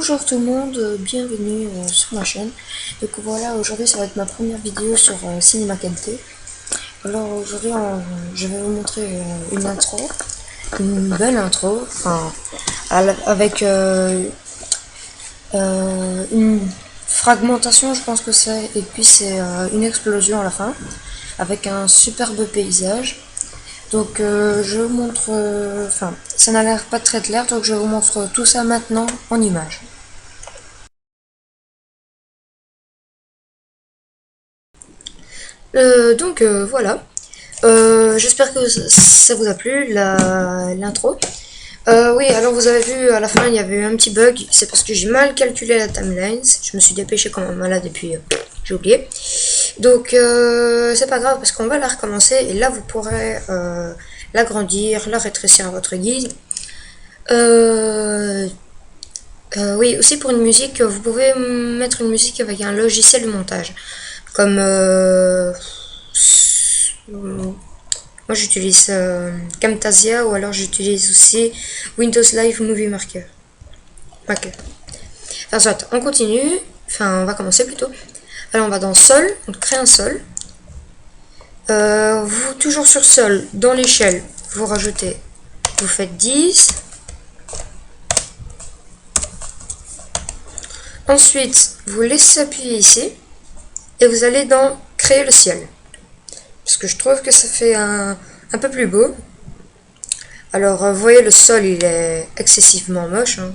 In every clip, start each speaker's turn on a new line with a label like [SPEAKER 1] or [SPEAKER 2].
[SPEAKER 1] Bonjour tout le monde, bienvenue sur ma chaîne. Donc voilà, aujourd'hui ça va être ma première vidéo sur Cinéma Qualité. Alors aujourd'hui je vais vous montrer une intro, une belle intro, enfin avec une fragmentation je pense que c'est, et puis c'est une explosion à la fin, avec un superbe paysage. Donc je vous montre, enfin ça n'a l'air pas très clair, donc je vous montre tout ça maintenant en images. Voilà, j'espère que ça vous a plu l'intro. Oui, alors vous avez vu à la fin il y avait eu un petit bug, c'est parce que j'ai mal calculé la timeline, je me suis dépêché comme un malade et puis j'ai oublié. Donc c'est pas grave parce qu'on va la recommencer et là vous pourrez l'agrandir, la rétrécir à votre guise. Oui, aussi pour une musique, vous pouvez mettre une musique avec un logiciel de montage. Comme moi j'utilise Camtasia ou alors j'utilise aussi Windows Live Movie Maker. Enfin soit, on continue, enfin on va commencer plutôt. Alors on va dans Sol, on crée un Sol. Vous toujours sur Sol, dans l'échelle, vous rajoutez, vous faites 10. Ensuite, vous laissez appuyer ici et vous allez dans créer le ciel. Parce que je trouve que ça fait un peu plus beau. Alors, vous voyez, le sol, il est excessivement moche. Hein.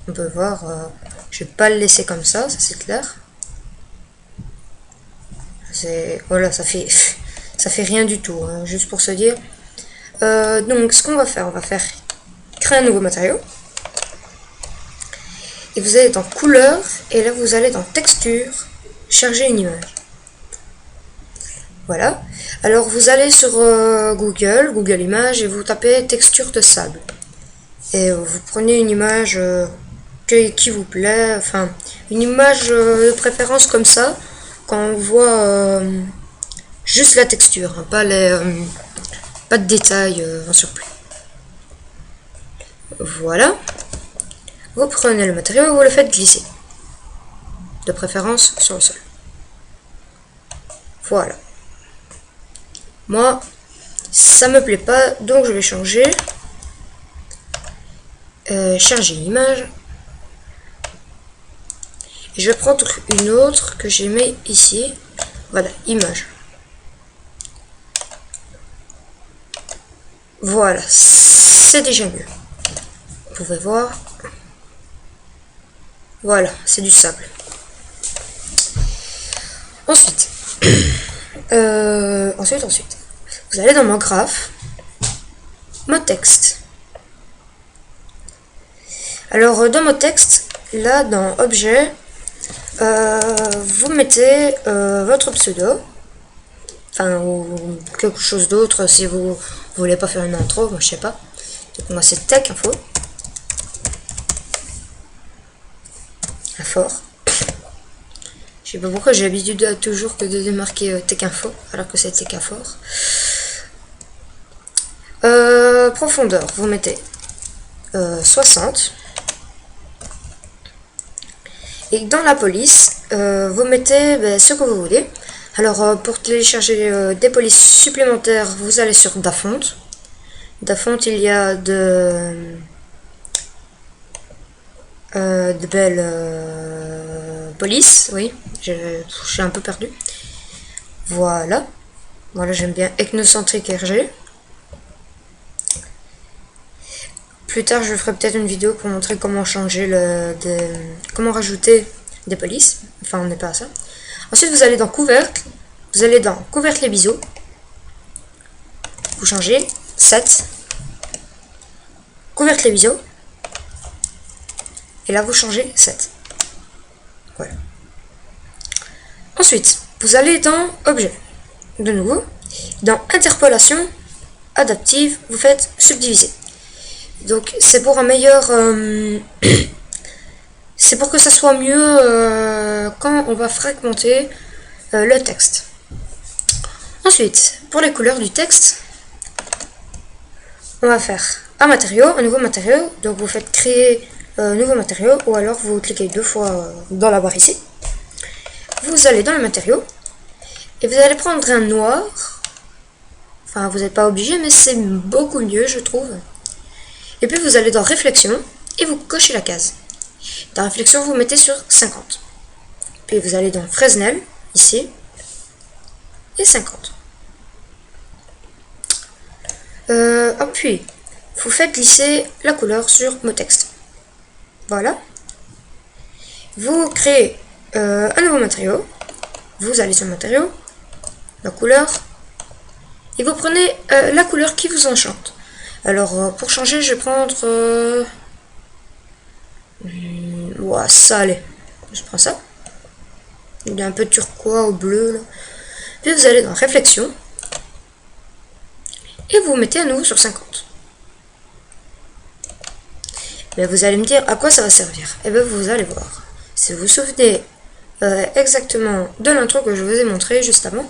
[SPEAKER 1] On peut voir, je vais pas le laisser comme ça c'est clair. Voilà, ça fait rien du tout, hein, juste pour se dire. Donc, ce qu'on va faire, créer un nouveau matériau. Et vous allez dans couleur, et là vous allez dans texture, charger une image. Voilà. Alors vous allez sur Google Images et vous tapez texture de sable. Et vous prenez une image qui vous plaît, enfin une image de préférence comme ça, quand on voit juste la texture, hein, pas de détails en surplus. Voilà. Vous prenez le matériau et vous le faites glisser. De préférence sur le sol. Voilà. Moi, ça me plaît pas, donc je vais changer. Charger une image. Et je vais prendre une autre que j'ai mis ici. Voilà, image. Voilà, c'est déjà mieux. Vous pouvez voir. Voilà, c'est du sable. Ensuite, vous allez dans mon graphe, mot texte. Alors dans mot texte, là dans objet, vous mettez votre pseudo, enfin ou quelque chose d'autre si vous voulez pas faire une intro, moi je sais pas. Donc moi c'est tech info. Fort. Je sais pas pourquoi j'ai l'habitude toujours que de démarquer Tech Info alors que c'est Tech Info. Profondeur, vous mettez 60. Et dans la police, vous mettez ce que vous voulez. Alors pour télécharger des polices supplémentaires, vous allez sur Dafont. Dafont, il y a de belles polices, oui, je suis un peu perdu. Voilà, j'aime bien Ethnocentric RG. Plus tard, je ferai peut-être une vidéo pour montrer comment changer comment rajouter des polices. Enfin, on n'est pas à ça. Ensuite, vous allez dans couvercle, vous allez dans couvercle et biseaux. Vous changez 7. Couvercle et biseaux. Et là, vous changez 7. Voilà. Ensuite, vous allez dans Objet. De nouveau, dans Interpolation adaptive, vous faites Subdiviser. Donc, c'est pour un meilleur... c'est pour que ça soit mieux quand on va fragmenter le texte. Ensuite, pour les couleurs du texte, on va faire un matériau, un nouveau matériau. Donc, vous faites créer nouveau matériau, ou alors vous cliquez 2 fois dans la barre ici. Vous allez dans le matériau et vous allez prendre un noir. Enfin, vous n'êtes pas obligé, mais c'est beaucoup mieux, je trouve. Et puis vous allez dans réflexion et vous cochez la case. Dans réflexion, vous mettez sur 50. Puis vous allez dans Fresnel, ici, et 50. Puis, vous faites glisser la couleur sur mon texte. Voilà. Vous créez un nouveau matériau. Vous allez sur le matériau, la couleur, et vous prenez la couleur qui vous enchante. Alors, pour changer, je vais prendre... ouais, ça, allez. Je prends ça. Il y a un peu de turquoise au bleu, là. Puis vous allez dans Réflexion. Et vous mettez à nouveau sur 50. Mais vous allez me dire à quoi ça va servir. Et bien, vous allez voir. Si vous vous souvenez exactement de l'intro que je vous ai montré juste avant,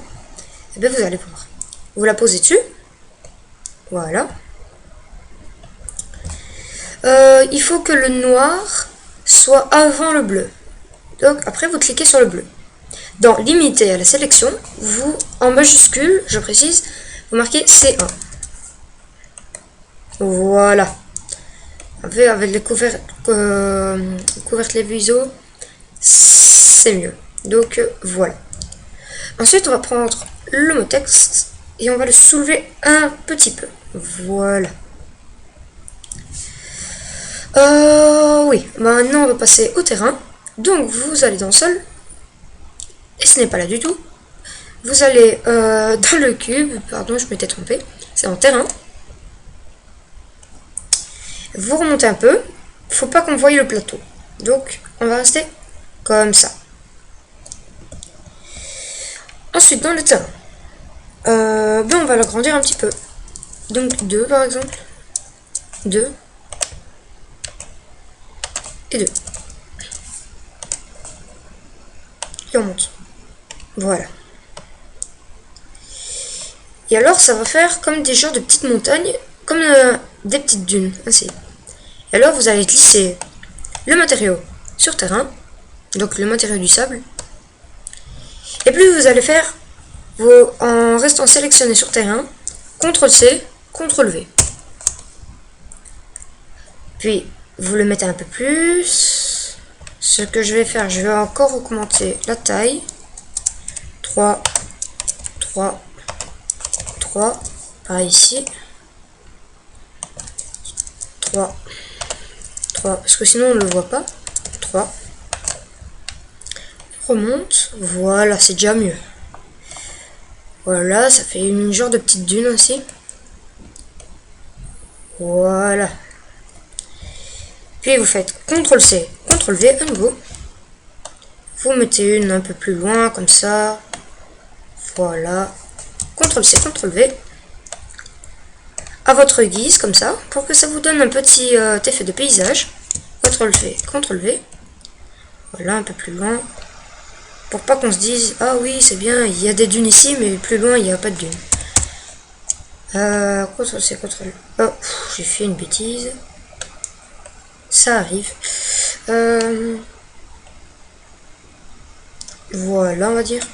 [SPEAKER 1] et bien, vous allez voir. Vous la posez dessus. Voilà. Il faut que le noir soit avant le bleu. Donc après vous cliquez sur le bleu. Dans limiter à la sélection, vous en majuscule, je précise, vous marquez C1. Voilà. Avec les couvertes les visuaux, c'est mieux. Donc voilà. Ensuite on va prendre le mot texte et on va le soulever un petit peu. Voilà. Oui, maintenant on va passer au terrain. Donc vous allez dans Sol, et ce n'est pas là du tout. Vous allez dans le cube, pardon, je m'étais trompé, c'est en terrain. Vous remontez un peu, faut pas qu'on voie le plateau. Donc on va rester comme ça. Ensuite dans le terrain, on va l'agrandir un petit peu. Donc 2 par exemple, 2. Et 2. Et on monte. Voilà. Et alors ça va faire comme des genres de petites montagnes, comme des petites dunes, ainsi. Et alors vous allez glisser le matériau sur terrain, donc le matériau du sable. Et puis vous allez faire, en restant sélectionné sur terrain, CTRL-C, CTRL-V. Puis vous le mettez un peu plus. Ce que je vais faire, je vais encore augmenter la taille. 3, 3, 3, par ici. 3, 3, parce que sinon on ne le voit pas. 3. Remonte, voilà, c'est déjà mieux. Voilà, ça fait une genre de petite dune aussi. Voilà. Puis vous faites CTRL-C, CTRL-V à nouveau. Vous mettez une un peu plus loin, comme ça. Voilà. CTRL-C, CTRL-V. À votre guise, comme ça, pour que ça vous donne un petit effet de paysage. CTRL-C, CTRL-V. Voilà, un peu plus loin. Pour pas qu'on se dise, ah oui, c'est bien, il y a des dunes ici, mais plus loin, il n'y a pas de dunes. CTRL-C, CTRL... Oh, j'ai fait une bêtise. Ça arrive. Voilà, on va dire.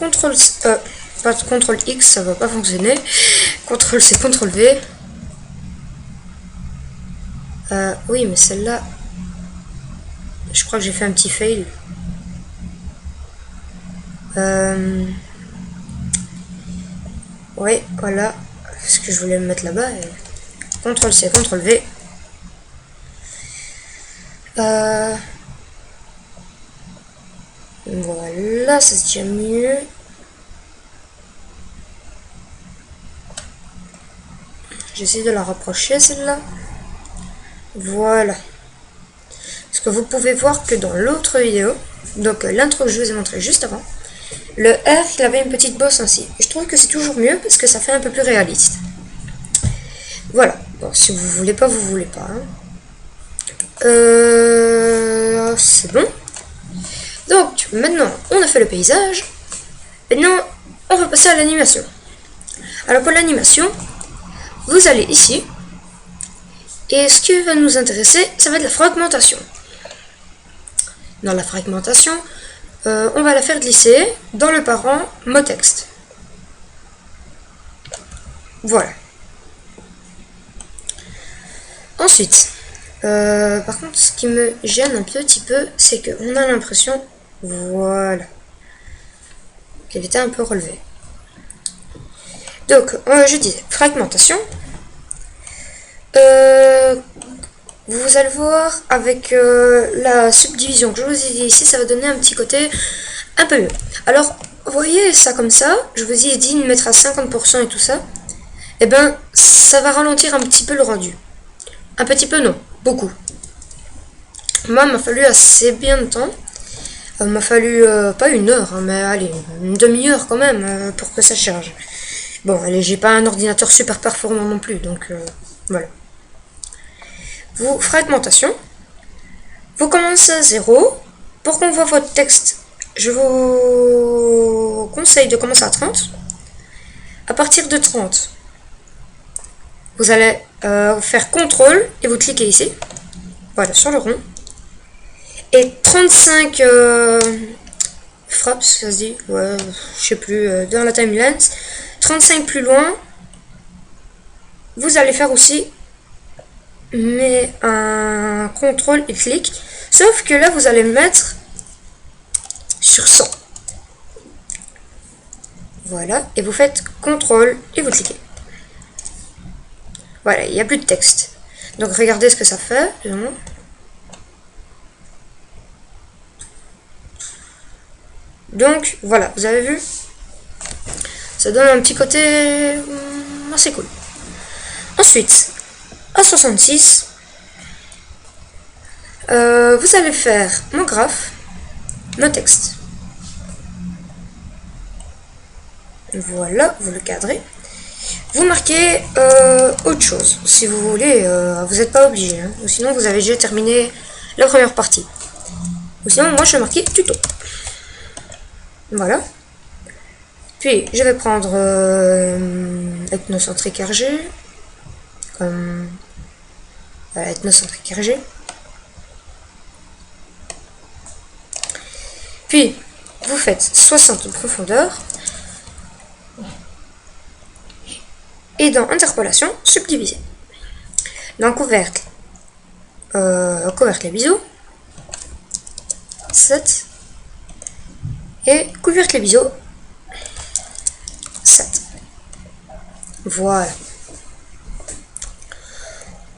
[SPEAKER 1] Pas CTRL X, ça va pas fonctionner. CTRL C, CTRL V. Oui, mais celle-là, je crois que j'ai fait un petit fail. Oui, voilà. Parce que je voulais me mettre là-bas. CTRL C, CTRL V. Voilà, ça se tient mieux. J'essaie de la rapprocher celle-là. Voilà. Parce que vous pouvez voir que dans l'autre vidéo, donc l'intro que je vous ai montré juste avant, le R il avait une petite bosse ainsi. Je trouve que c'est toujours mieux parce que ça fait un peu plus réaliste. Voilà. Bon, si vous voulez pas, vous voulez pas. Hein. C'est bon. Donc maintenant on a fait le paysage. Maintenant on va passer à l'animation. Alors pour l'animation, vous allez ici Et ce qui va nous intéresser, ça va être la fragmentation. Dans la fragmentation, on va la faire glisser dans le parent mot-texte. Voilà. Ensuite, par contre, ce qui me gêne un petit peu, c'est qu'on a l'impression, voilà, qu'elle était un peu relevée. Donc, je disais, fragmentation. Vous allez voir avec la subdivision que je vous ai dit ici, ça va donner un petit côté un peu mieux. Alors, vous voyez ça comme ça, je vous ai dit de mettre à 50% et tout ça. Et ben, ça va ralentir un petit peu le rendu. Un petit peu non, beaucoup. Moi, il m'a fallu assez bien de temps. Il m'a fallu pas 1 heure, hein, mais allez, une demi-heure quand même pour que ça charge. Bon, allez, j'ai pas un ordinateur super performant non plus, donc voilà. Fragmentation. Vous commencez à 0. Pour qu'on voit votre texte, je vous conseille de commencer à 30. À partir de 30, vous allez faire CTRL et vous cliquez ici. Voilà, sur le rond. Et 35 frappes, ça se dit, ouais, je sais plus, dans la timeline. 35 plus loin, vous allez faire aussi mais un contrôle et clic, sauf que là vous allez mettre sur 100. Voilà, et vous faites contrôle et vous cliquez. Voilà, il n'y a plus de texte. Donc regardez ce que ça fait. Donc voilà, vous avez vu, ça donne un petit côté assez cool. Ensuite, à 66, vous allez faire mon graphe, mon texte. Voilà, vous le cadrez. Vous marquez autre chose, si vous voulez, vous n'êtes pas obligé, hein, ou sinon vous avez déjà terminé la première partie. Ou sinon, moi je vais marquer tuto. Voilà. Puis, je vais prendre ethnocentrique RG, comme ethnocentrique RG. Puis, vous faites 60 de profondeur. Et dans interpolation, subdiviser. Dans couvercle, couvercle et biseau, 7. Et couvercle et biseau, 7. Voilà.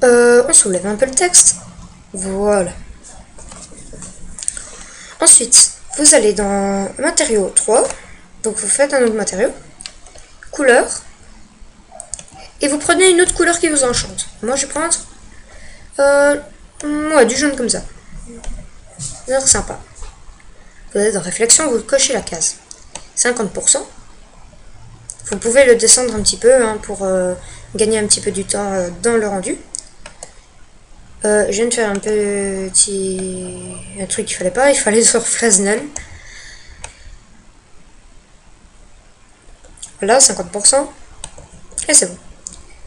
[SPEAKER 1] On soulève un peu le texte. Voilà. Ensuite, vous allez dans matériau 3. Donc vous faites un autre matériau. Couleur. Et vous prenez une autre couleur qui vous enchante. Moi je vais prendre du jaune comme ça. Ça va être sympa. Vous allez dans réflexion, vous cochez la case 50%. Vous pouvez le descendre un petit peu hein, pour gagner un petit peu du temps dans le rendu. Je viens de faire un truc qu'il fallait pas, il fallait sur Fresnel. Voilà, 50%. Et c'est bon.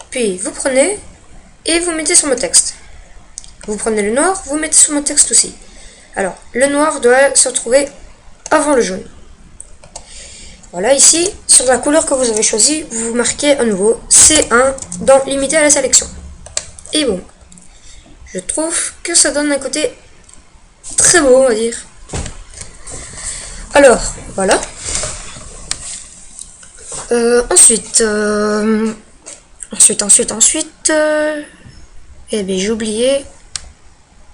[SPEAKER 1] Puis vous prenez et vous mettez sur mon texte. Vous prenez le noir, vous mettez sur mon texte aussi. Alors, le noir doit se retrouver avant le jaune. Voilà, ici, sur la couleur que vous avez choisie, vous marquez à nouveau C1 dans limiter à la sélection. Et bon, je trouve que ça donne un côté très beau, on va dire. Alors, voilà. Ensuite, eh bien, j'ai oublié.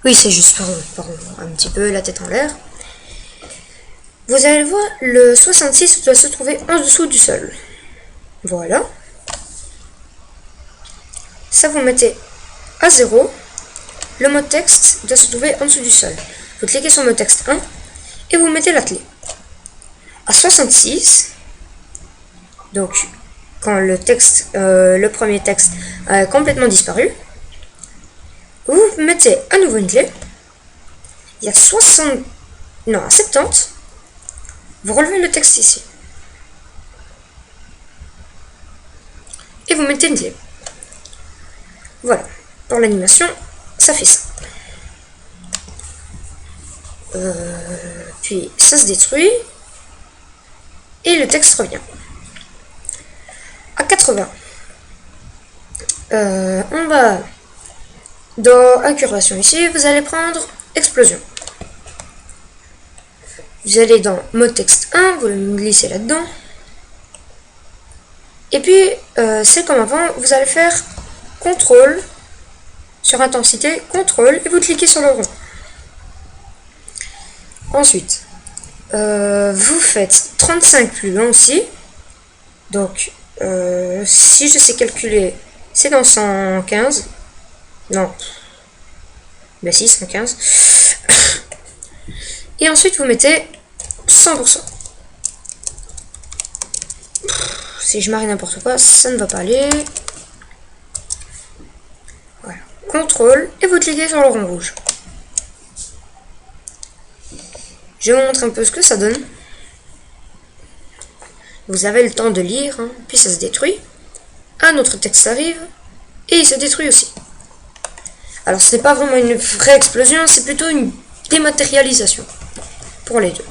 [SPEAKER 1] Oui, c'est juste, pardon, un petit peu la tête en l'air. Vous allez voir, le 66 doit se trouver en dessous du sol. Voilà. Ça, vous mettez à 0. Le mot texte doit se trouver en dessous du sol. Vous cliquez sur mot texte 1 et vous mettez la clé. À 66, donc quand le texte, le premier texte a complètement disparu, vous mettez à nouveau une clé. Il y a 70, vous relevez le texte ici. Et vous mettez une clé. Voilà. pour l'animation, ça fait ça. Puis ça se détruit. Et le texte revient. À 80. On va dans incurvation ici, vous allez prendre explosion. Vous allez dans mode texte 1, vous le glissez là-dedans. Et puis, c'est comme avant, vous allez faire CTRL sur intensité, CTRL, et vous cliquez sur le rond. Ensuite, vous faites 35 plus long aussi. Donc, si je sais calculer, c'est dans 115. Non. Ben si, 115. Et ensuite, vous mettez 100%. Si je marie n'importe quoi, ça ne va pas aller. Voilà. CTRL, et vous cliquez sur le rond rouge. Je vous montre un peu ce que ça donne. Vous avez le temps de lire, hein, puis ça se détruit. Un autre texte arrive, et il se détruit aussi. Alors ce n'est pas vraiment une vraie explosion, c'est plutôt une dématérialisation. Pour les deux.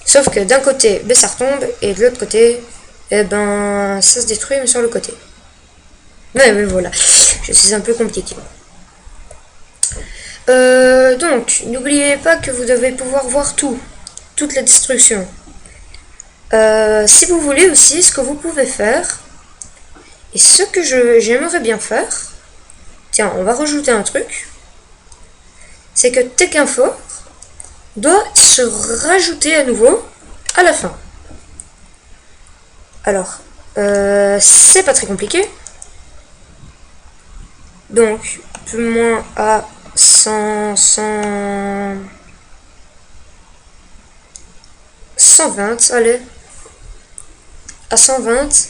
[SPEAKER 1] Sauf que d'un côté, ben, ça retombe, et de l'autre côté, eh ben, ça se détruit, mais sur le côté. Ouais, mais voilà, je suis un peu compliqué. Donc, n'oubliez pas que vous devez pouvoir voir toute la destruction. Si vous voulez aussi, ce que vous pouvez faire, et ce que j'aimerais bien faire, tiens, on va rajouter un truc, c'est que TechInfo doit se rajouter à nouveau à la fin. Alors, c'est pas très compliqué. Donc, plus ou moins à 120, allez. À 120.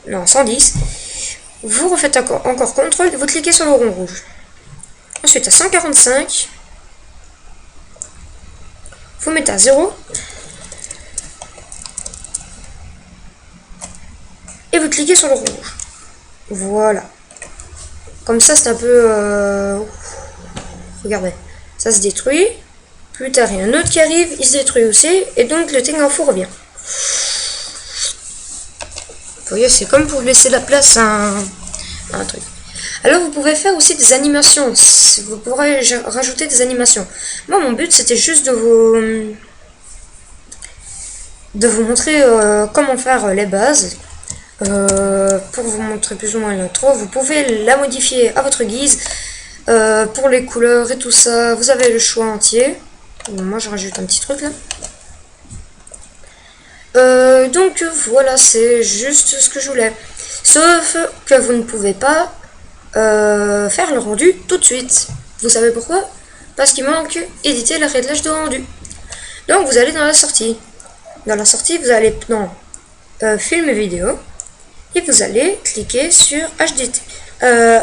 [SPEAKER 1] Non, 110. Vous refaites encore CTRL, vous cliquez sur le rond rouge. Ensuite, à 145, vous mettez à 0. Et vous cliquez sur le rond rouge. Voilà. Comme ça, c'est un peu... Regardez. Ça se détruit. Plus tard, il y a un autre qui arrive. Il se détruit aussi. Et donc, le TechInfo revient. Vous voyez, c'est comme pour laisser la place à un truc. Alors, vous pouvez faire aussi des animations. Vous pourrez rajouter des animations. Moi, mon but, c'était juste de vous montrer comment faire les bases. Pour vous montrer plus ou moins l'intro, vous pouvez la modifier à votre guise. Pour les couleurs et tout ça, vous avez le choix entier. Moi, je rajoute un petit truc là. Donc voilà, c'est juste ce que je voulais. Sauf que vous ne pouvez pas faire le rendu tout de suite. Vous savez pourquoi? Parce qu'il manque éditer le réglage de rendu. Donc vous allez dans la sortie. Dans la sortie, vous allez dans film et vidéo. Et vous allez cliquer sur HDV,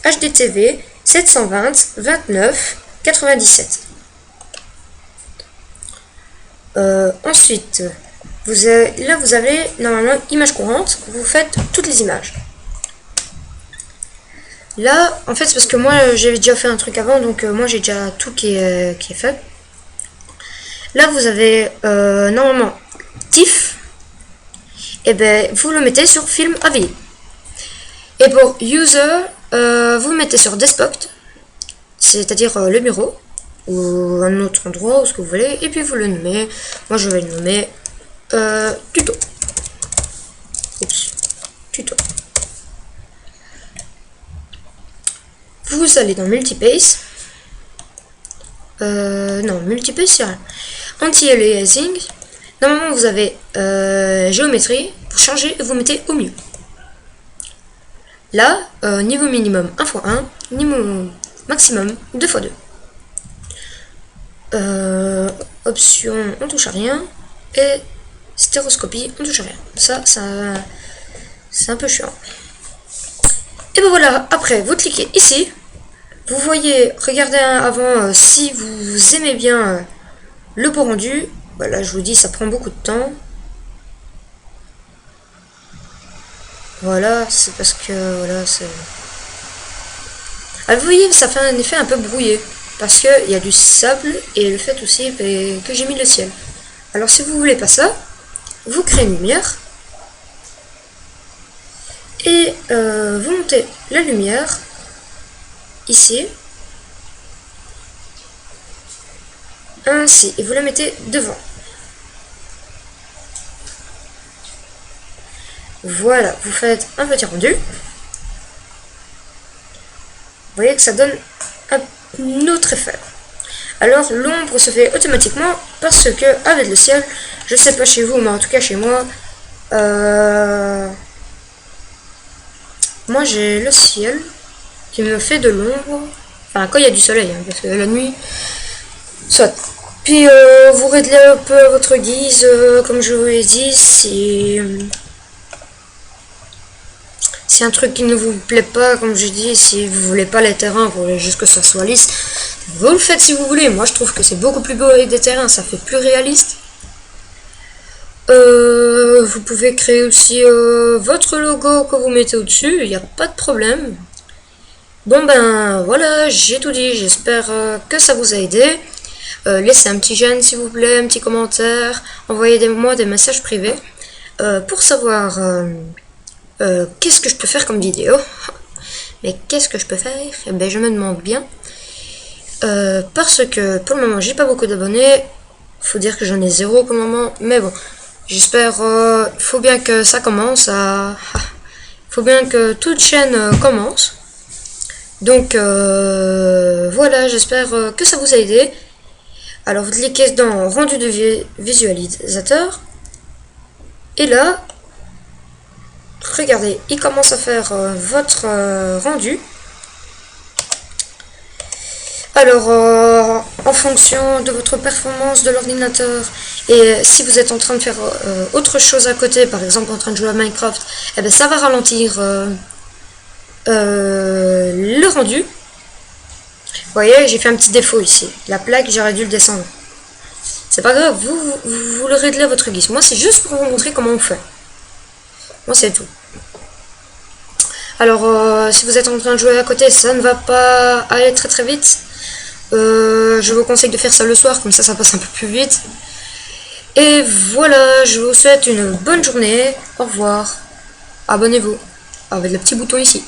[SPEAKER 1] HDTV 720 29 97. Ensuite, là vous avez normalement image courante, vous faites toutes les images. Là, en fait, c'est parce que moi j'avais déjà fait un truc avant, donc moi j'ai déjà tout qui est fait. Là vous avez normalement TIFF, et ben vous le mettez sur film AVI. Et pour user, vous le mettez sur desktop, c'est-à-dire le bureau, ou un autre endroit, ou ce que vous voulez, et puis vous le nommez. Moi je vais le nommer tuto. Oups, tuto. Vous allez dans multipace. Non, multipace, c'est rien. Anti-aliasing. Normalement, vous avez géométrie. Pour changer, vous mettez au milieu. Là, niveau minimum 1 x 1, niveau maximum 2 x 2. Option, on touche à rien. Et stéroscopie, on touche à rien. Ça c'est un peu chiant. Et ben voilà, après, vous cliquez ici. Vous voyez, regardez avant si vous aimez bien le beau rendu, voilà, je vous dis, ça prend beaucoup de temps. Voilà, c'est parce que, voilà, c'est... Ah, vous voyez, ça fait un effet un peu brouillé. Parce qu'il y a du sable et le fait aussi que j'ai mis le ciel. Alors si vous voulez pas ça, vous créez une lumière. Et vous montez la lumière ici. Ainsi. Et vous la mettez devant. Voilà, vous faites un petit rendu. Vous voyez que ça donne un autre effet. Alors l'ombre se fait automatiquement parce que avec le ciel, je sais pas chez vous, mais en tout cas chez moi, moi j'ai le ciel qui me fait de l'ombre. Enfin quand il y a du soleil, hein, parce que la nuit, soit. Puis vous réglez un peu à votre guise, comme je vous l'ai dit, si un truc qui ne vous plaît pas, comme je dis, si vous voulez pas les terrains, vous voulez juste que ça soit lisse, vous le faites si vous voulez. Moi je trouve que c'est beaucoup plus beau avec des terrains, ça fait plus réaliste. Vous pouvez créer aussi votre logo que vous mettez au-dessus, il n'y a pas de problème. Bon ben voilà, j'ai tout dit, j'espère que ça vous a aidé. Laissez un petit j'aime s'il vous plaît, un petit commentaire, envoyez-moi des messages privés pour savoir qu'est-ce que je peux faire comme vidéo. Mais qu'est-ce que je peux faire? Eh ben, je me demande bien. Parce que pour le moment, j'ai pas beaucoup d'abonnés. Faut dire que j'en ai 0 pour le moment. Mais bon, j'espère. Faut bien que ça commence à. Faut bien que toute chaîne commence. Donc voilà, j'espère que ça vous a aidé. Alors vous cliquez dans rendu de visualisateur. Et là, regardez, il commence à faire votre rendu. Alors, en fonction de votre performance de l'ordinateur, et si vous êtes en train de faire autre chose à côté, par exemple en train de jouer à Minecraft, eh bien, ça va ralentir le rendu. Vous voyez, j'ai fait un petit défaut ici. La plaque, j'aurais dû le descendre. C'est pas grave, vous le réglez à votre guise. Moi, c'est juste pour vous montrer comment on fait. Moi, c'est tout. Alors, si vous êtes en train de jouer à côté, ça ne va pas aller très très vite. Je vous conseille de faire ça le soir, comme ça passe un peu plus vite. Et voilà, je vous souhaite une bonne journée. Au revoir. Abonnez-vous avec le petit bouton ici.